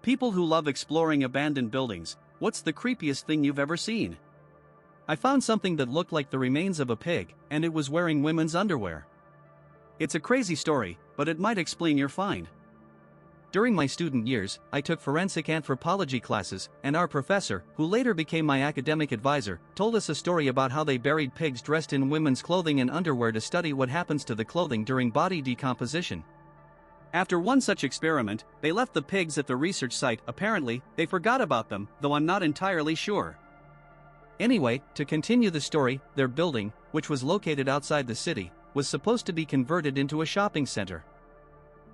People who love exploring abandoned buildings, what's the creepiest thing you've ever seen? I found something that looked like the remains of a pig, and it was wearing women's underwear. It's a crazy story, but it might explain your find. During my student years, I took forensic anthropology classes, and our professor, who later became my academic advisor, told us a story about how they buried pigs dressed in women's clothing and underwear to study what happens to the clothing during body decomposition. After one such experiment, they left the pigs at the research site. Apparently, they forgot about them, though I'm not entirely sure. Anyway, to continue the story, their building, which was located outside the city, was supposed to be converted into a shopping center.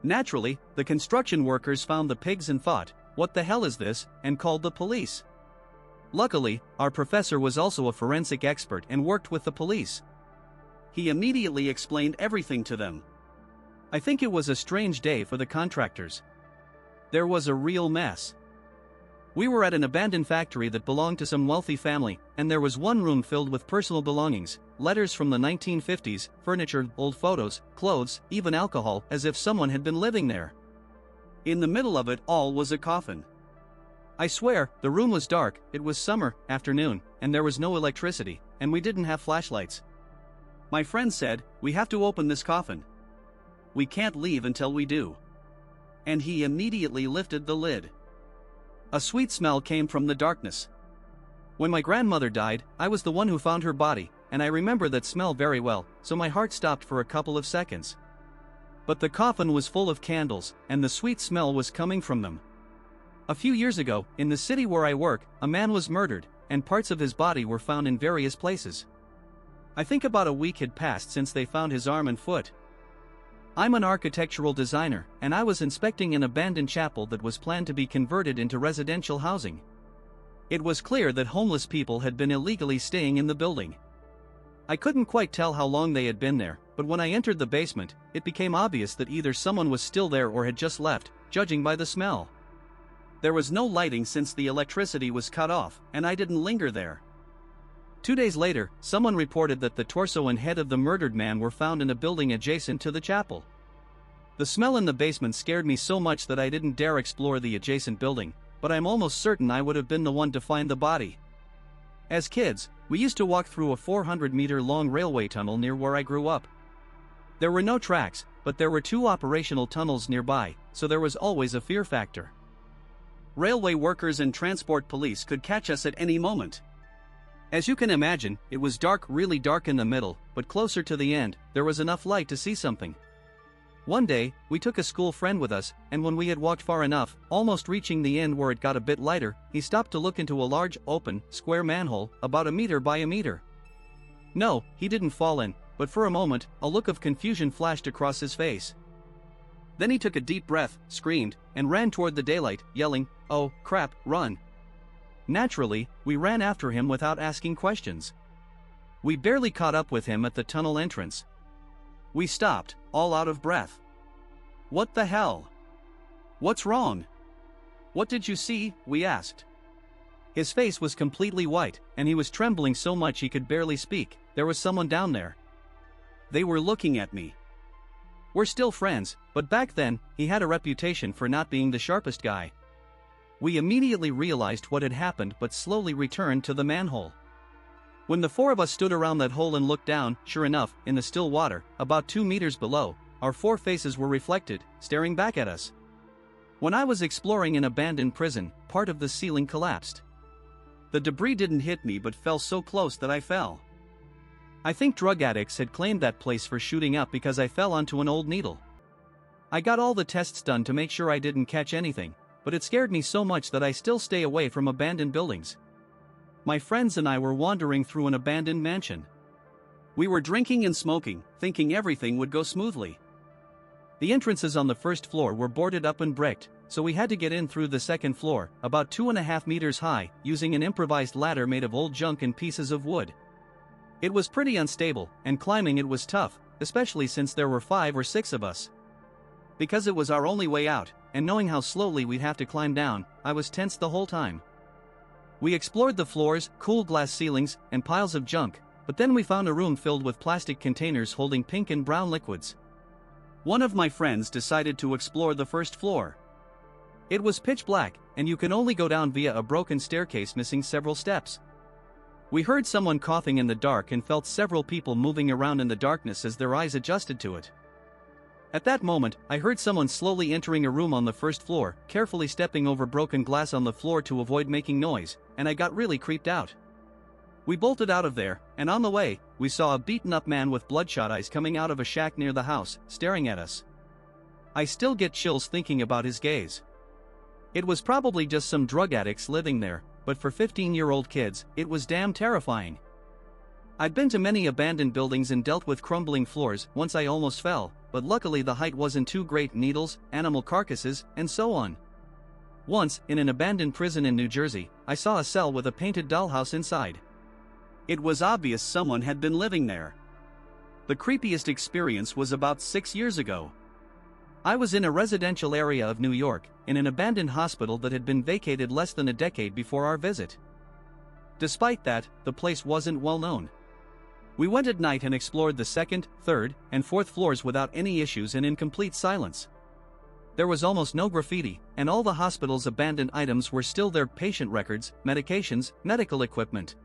Naturally, the construction workers found the pigs and thought, "What the hell is this?" and called the police. Luckily, our professor was also a forensic expert and worked with the police. He immediately explained everything to them. I think it was a strange day for the contractors. There was a real mess. We were at an abandoned factory that belonged to some wealthy family, and there was one room filled with personal belongings, letters from the 1950s, furniture, old photos, clothes, even alcohol, as if someone had been living there. In the middle of it all was a coffin. I swear, the room was dark, it was summer afternoon, and there was no electricity, and we didn't have flashlights. My friend said, "We have to open this coffin. We can't leave until we do." And he immediately lifted the lid. A sweet smell came from the darkness. When my grandmother died, I was the one who found her body, and I remember that smell very well, so my heart stopped for a couple of seconds. But the coffin was full of candles, and the sweet smell was coming from them. A few years ago, in the city where I work, a man was murdered, and parts of his body were found in various places. I think about a week had passed since they found his arm and foot. I'm an architectural designer, and I was inspecting an abandoned chapel that was planned to be converted into residential housing. It was clear that homeless people had been illegally staying in the building. I couldn't quite tell how long they had been there, but when I entered the basement, it became obvious that either someone was still there or had just left, judging by the smell. There was no lighting since the electricity was cut off, and I didn't linger there. 2 days later, someone reported that the torso and head of the murdered man were found in a building adjacent to the chapel. The smell in the basement scared me so much that I didn't dare explore the adjacent building, but I'm almost certain I would have been the one to find the body. As kids, we used to walk through a 400-meter-long railway tunnel near where I grew up. There were no tracks, but there were 2 operational tunnels nearby, so there was always a fear factor. Railway workers and transport police could catch us at any moment. As you can imagine, it was dark, really dark in the middle, but closer to the end, there was enough light to see something. One day, we took a school friend with us, and when we had walked far enough, almost reaching the end where it got a bit lighter, he stopped to look into a large, open, square manhole, about 1 meter by 1 meter. No, he didn't fall in, but for a moment, a look of confusion flashed across his face. Then he took a deep breath, screamed, and ran toward the daylight, yelling, "Oh, crap, run!" Naturally, we ran after him without asking questions. We barely caught up with him at the tunnel entrance. We stopped, all out of breath. "What the hell? What's wrong? What did you see?" we asked. His face was completely white, and he was trembling so much he could barely speak. There was someone down there. They were looking at me. We're still friends, but back then, he had a reputation for not being the sharpest guy. We immediately realized what had happened but slowly returned to the manhole. When the 4 of us stood around that hole and looked down, sure enough, in the still water, about 2 meters below, our 4 faces were reflected, staring back at us. When I was exploring an abandoned prison, part of the ceiling collapsed. The debris didn't hit me but fell so close that I fell. I think drug addicts had claimed that place for shooting up because I fell onto an old needle. I got all the tests done to make sure I didn't catch anything, but it scared me so much that I still stay away from abandoned buildings. My friends and I were wandering through an abandoned mansion. We were drinking and smoking, thinking everything would go smoothly. The entrances on the first floor were boarded up and bricked, so we had to get in through the second floor, about 2.5 meters high, using an improvised ladder made of old junk and pieces of wood. It was pretty unstable, and climbing it was tough, especially since there were 5 or 6 of us. Because it was our only way out, and knowing how slowly we'd have to climb down, I was tense the whole time. We explored the floors, cool glass ceilings, and piles of junk, but then we found a room filled with plastic containers holding pink and brown liquids. One of my friends decided to explore the first floor. It was pitch black, and you can only go down via a broken staircase missing several steps. We heard someone coughing in the dark and felt several people moving around in the darkness as their eyes adjusted to it. At that moment, I heard someone slowly entering a room on the first floor, carefully stepping over broken glass on the floor to avoid making noise, and I got really creeped out. We bolted out of there, and on the way, we saw a beaten-up man with bloodshot eyes coming out of a shack near the house, staring at us. I still get chills thinking about his gaze. It was probably just some drug addicts living there, but for 15-year-old kids, it was damn terrifying. I'd been to many abandoned buildings and dealt with crumbling floors. Once I almost fell, but luckily the height wasn't too great. Needles, animal carcasses, and so on. Once, in an abandoned prison in New Jersey, I saw a cell with a painted dollhouse inside. It was obvious someone had been living there. The creepiest experience was about 6 years ago. I was in a residential area of New York, in an abandoned hospital that had been vacated less than a decade before our visit. Despite that, the place wasn't well known. We went at night and explored the second, third, and fourth floors without any issues and in complete silence. There was almost no graffiti, and all the hospital's abandoned items were still there: patient records, medications, medical equipment.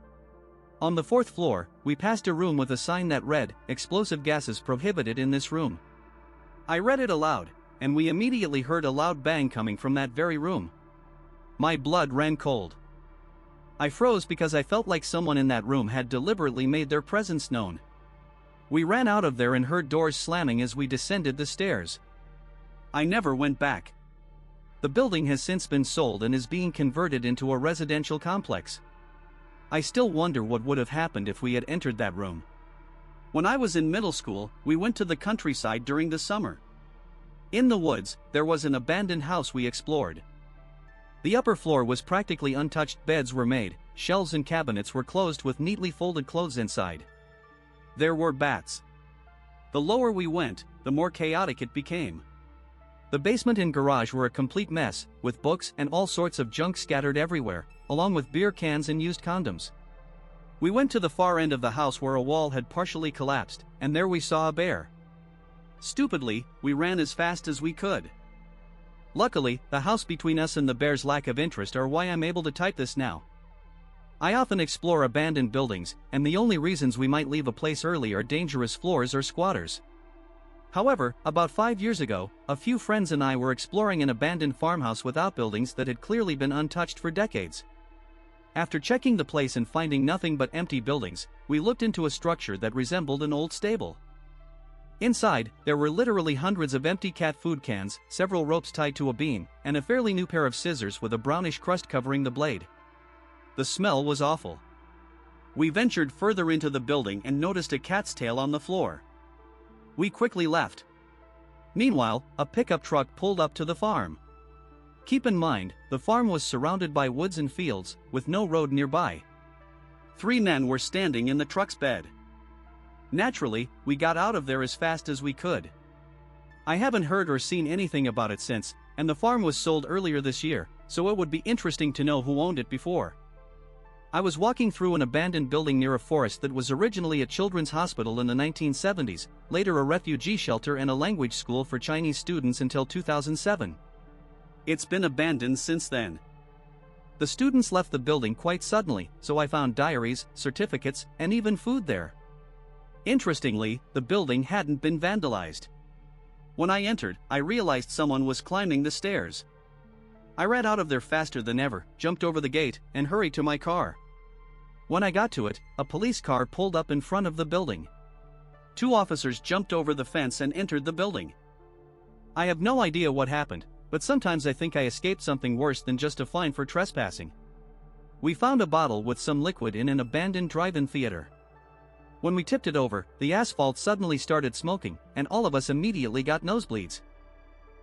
On the fourth floor, we passed a room with a sign that read, "Explosive gases prohibited in this room." I read it aloud, and we immediately heard a loud bang coming from that very room. My blood ran cold. I froze because I felt like someone in that room had deliberately made their presence known. We ran out of there and heard doors slamming as we descended the stairs. I never went back. The building has since been sold and is being converted into a residential complex. I still wonder what would have happened if we had entered that room. When I was in middle school, we went to the countryside during the summer. In the woods, there was an abandoned house we explored. The upper floor was practically untouched. Beds were made, shelves and cabinets were closed with neatly folded clothes inside. There were bats. The lower we went, the more chaotic it became. The basement and garage were a complete mess, with books and all sorts of junk scattered everywhere, along with beer cans and used condoms. We went to the far end of the house where a wall had partially collapsed, and there we saw a bear. Stupidly, we ran as fast as we could. Luckily, the house between us and the bear's lack of interest are why I'm able to type this now. I often explore abandoned buildings, and the only reasons we might leave a place early are dangerous floors or squatters. However, about 5 years ago, a few friends and I were exploring an abandoned farmhouse with outbuildings that had clearly been untouched for decades. After checking the place and finding nothing but empty buildings, we looked into a structure that resembled an old stable. Inside, there were literally hundreds of empty cat food cans, several ropes tied to a beam, and a fairly new pair of scissors with a brownish crust covering the blade. The smell was awful. We ventured further into the building and noticed a cat's tail on the floor. We quickly left. Meanwhile, a pickup truck pulled up to the farm. Keep in mind, the farm was surrounded by woods and fields, with no road nearby. 3 men were standing in the truck's bed. Naturally, we got out of there as fast as we could. I haven't heard or seen anything about it since, and the farm was sold earlier this year, so it would be interesting to know who owned it before. I was walking through an abandoned building near a forest that was originally a children's hospital in the 1970s, later a refugee shelter and a language school for Chinese students until 2007. It's been abandoned since then. The students left the building quite suddenly, so I found diaries, certificates, and even food there. Interestingly, the building hadn't been vandalized. When I entered, I realized someone was climbing the stairs. I ran out of there faster than ever, jumped over the gate, and hurried to my car. When I got to it, a police car pulled up in front of the building. 2 officers jumped over the fence and entered the building. I have no idea what happened, but sometimes I think I escaped something worse than just a fine for trespassing. We found a bottle with some liquid in an abandoned drive-in theater. When we tipped it over, the asphalt suddenly started smoking, and all of us immediately got nosebleeds.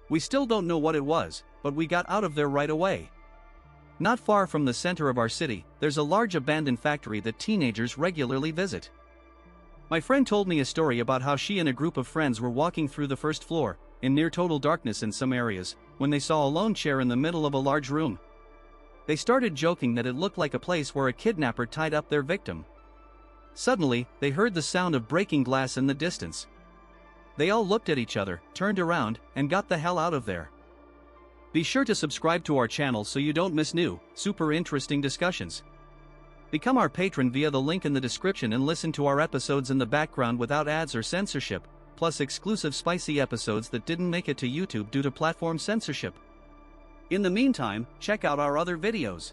We still don't know what it was, but we got out of there right away. Not far from the center of our city, there's a large abandoned factory that teenagers regularly visit. My friend told me a story about how she and a group of friends were walking through the first floor, in near total darkness in some areas, when they saw a lone chair in the middle of a large room. They started joking that it looked like a place where a kidnapper tied up their victim. Suddenly, they heard the sound of breaking glass in the distance. They all looked at each other, turned around, and got the hell out of there. Be sure to subscribe to our channel so you don't miss new, super interesting discussions. Become our patron via the link in the description and listen to our episodes in the background without ads or censorship, plus exclusive spicy episodes that didn't make it to YouTube due to platform censorship. In the meantime, check out our other videos.